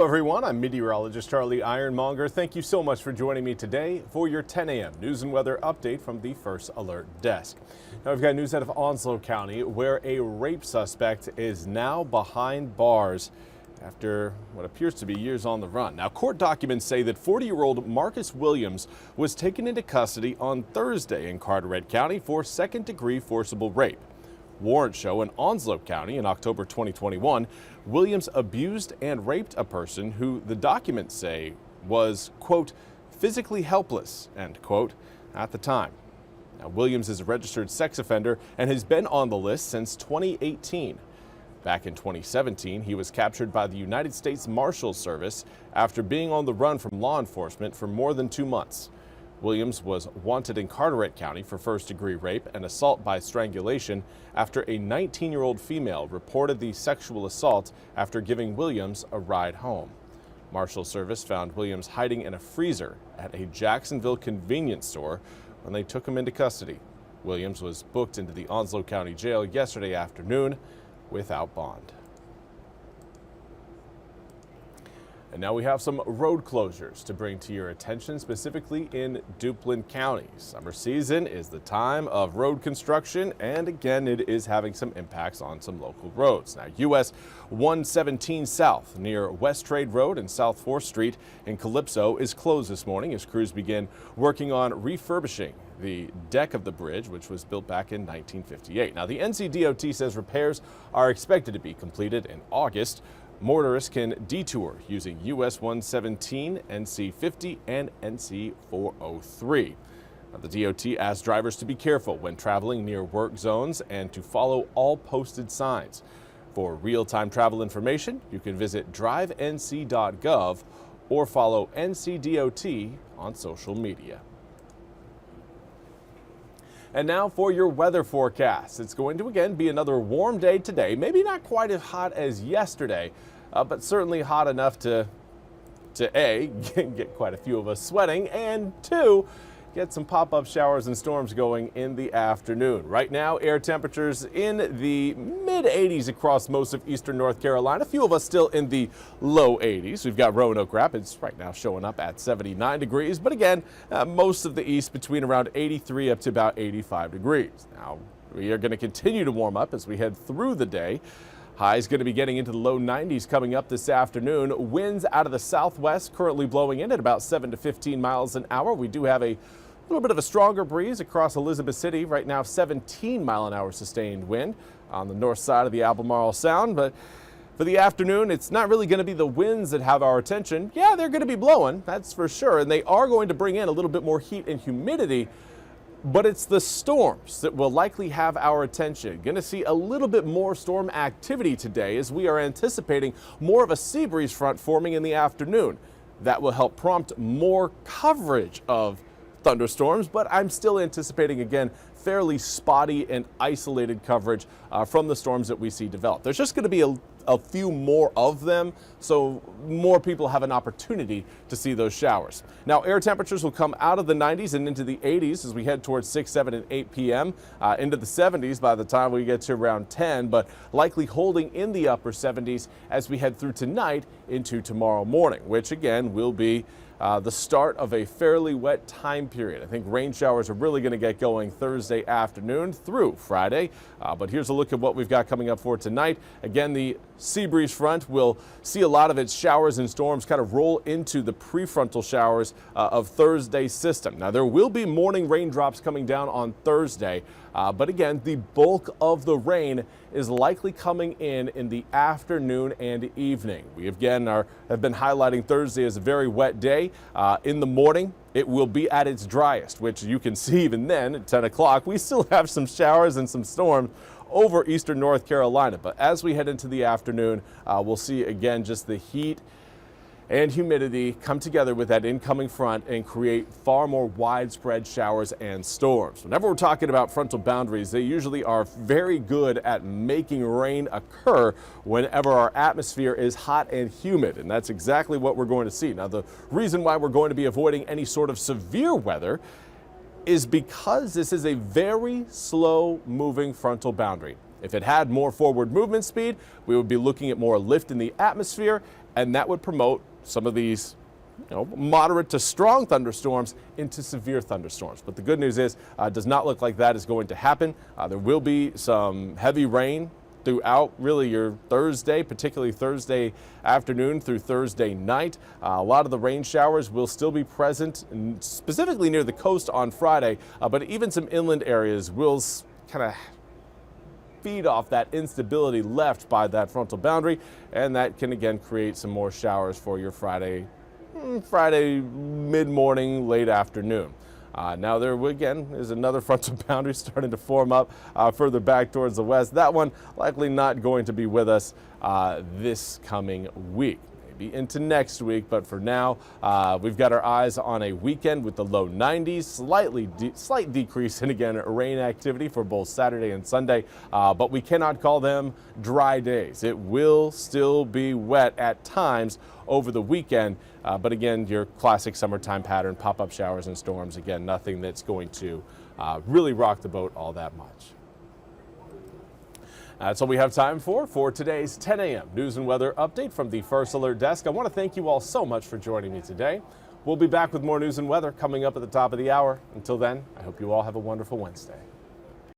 Hello everyone, I'm meteorologist Charlie Ironmonger. Thank you so much for joining me today for your 10 a.m. news and weather update from the First Alert Desk. Now we've got news out of Onslow County where a rape suspect is now behind bars after what appears to be years on the run. Now court documents say that 40-year-old Marcus Williams was taken into custody on Thursday in Carteret County for second-degree forcible rape. Warrants show in Onslow County in October 2021, Williams abused and raped a person who the documents say was, quote, physically helpless, end quote, at the time. Now, Williams is a registered sex offender and has been on the list since 2018. Back in 2017, he was captured by the United States Marshals Service after being on the run from law enforcement for more than 2 months. Williams was wanted in Carteret County for first-degree rape and assault by strangulation after a 19-year-old female reported the sexual assault after giving Williams a ride home. Marshal Service found Williams hiding in a freezer at a Jacksonville convenience store when they took him into custody. Williams was booked into the Onslow County Jail yesterday afternoon without bond. And now we have some road closures to bring to your attention, specifically in Duplin County. Summer season is the time of road construction, and again, it is having some impacts on some local roads. Now, US 117 South near West Trade Road and South 4th Street in Calypso is closed this morning as crews begin working on refurbishing the deck of the bridge, which was built back in 1958. Now, the NCDOT says repairs are expected to be completed in August. Motorists can detour using US 117, NC 50, and NC 403. Now, the DOT asks drivers to be careful when traveling near work zones and to follow all posted signs. For real-time travel information, you can visit drivenc.gov or follow NCDOT on social media. And now for your weather forecast. It's going to again be another warm day today, maybe not quite as hot as yesterday, but certainly hot enough to A, get quite a few of us sweating, and 2, get some pop-up showers and storms going in the afternoon. Right now, air temperatures in the mid-80s across most of eastern North Carolina. A few of us still in the low 80s. We've got Roanoke Rapids right now showing up at 79 degrees. But again, most of the east between around 83 up to about 85 degrees. Now, we are going to continue to warm up as we head through the day. Highs going to be getting into the low 90s coming up this afternoon. Winds out of the southwest currently blowing in at about 7 to 15 miles an hour. We do have a little bit of a stronger breeze across Elizabeth City. Right now, 17-mile-an-hour sustained wind on the north side of the Albemarle Sound. But for the afternoon, it's not really going to be the winds that have our attention. Yeah, they're going to be blowing, that's for sure. And they are going to bring in a little bit more heat and humidity. But it's the storms that will likely have our attention. Going to see a little bit more storm activity today as we are anticipating more of a sea breeze front forming in the afternoon. That will help prompt more coverage of thunderstorms, but I'm still anticipating, again, fairly spotty and isolated coverage from the storms that we see develop. There's just going to be a few more of them, so more people have an opportunity to see those showers. Now, air temperatures will come out of the 90s and into the 80s as we head towards 6, 7, and 8 p.m. Into the 70s by the time we get to around 10, but likely holding in the upper 70s as we head through tonight into tomorrow morning, which again will be the start of a fairly wet time period. I think rain showers are really going to get going Thursday afternoon through Friday. But here's a look at what we've got coming up for tonight. Again, the sea breeze front will see a lot of its showers and storms kind of roll into the prefrontal showers of Thursday's system. Now, there will be morning raindrops coming down on Thursday. But again, the bulk of the rain is likely coming in the afternoon and evening. We again have been highlighting Thursday as a very wet day. In the morning, it will be at its driest, which you can see even then at 10 o'clock. We still have some showers and some storms over eastern North Carolina. But as we head into the afternoon, we'll see again just the heat and humidity come together with that incoming front and create far more widespread showers and storms. Whenever we're talking about frontal boundaries, they usually are very good at making rain occur whenever our atmosphere is hot and humid, and that's exactly what we're going to see. Now, the reason why we're going to be avoiding any sort of severe weather is because this is a very slow moving frontal boundary. If it had more forward movement speed, we would be looking at more lift in the atmosphere and that would promote some of these moderate to strong thunderstorms into severe thunderstorms. But the good news is it does not look like that is going to happen. There will be some heavy rain throughout really your Thursday, particularly Thursday afternoon through Thursday night. A lot of the rain showers will still be present, specifically near the coast on Friday, but even some inland areas will kind of feed off that instability left by that frontal boundary, and that can again create some more showers for your Friday mid-morning, late afternoon. Now there again is another frontal boundary starting to form up further back towards the west. That one likely not going to be with us this coming week. Maybe into next week, but for now we've got our eyes on a weekend with the low 90s, slight decrease in again rain activity for both Saturday and Sunday, but we cannot call them dry days. It will still be wet at times over the weekend, but again, your classic summertime pattern, pop-up showers and storms. Again, nothing that's going to really rock the boat all that much. That's all we have time for today's 10 a.m. news and weather update from the First Alert Desk. I want to thank you all so much for joining me today. We'll be back with more news and weather coming up at the top of the hour. Until then, I hope you all have a wonderful Wednesday.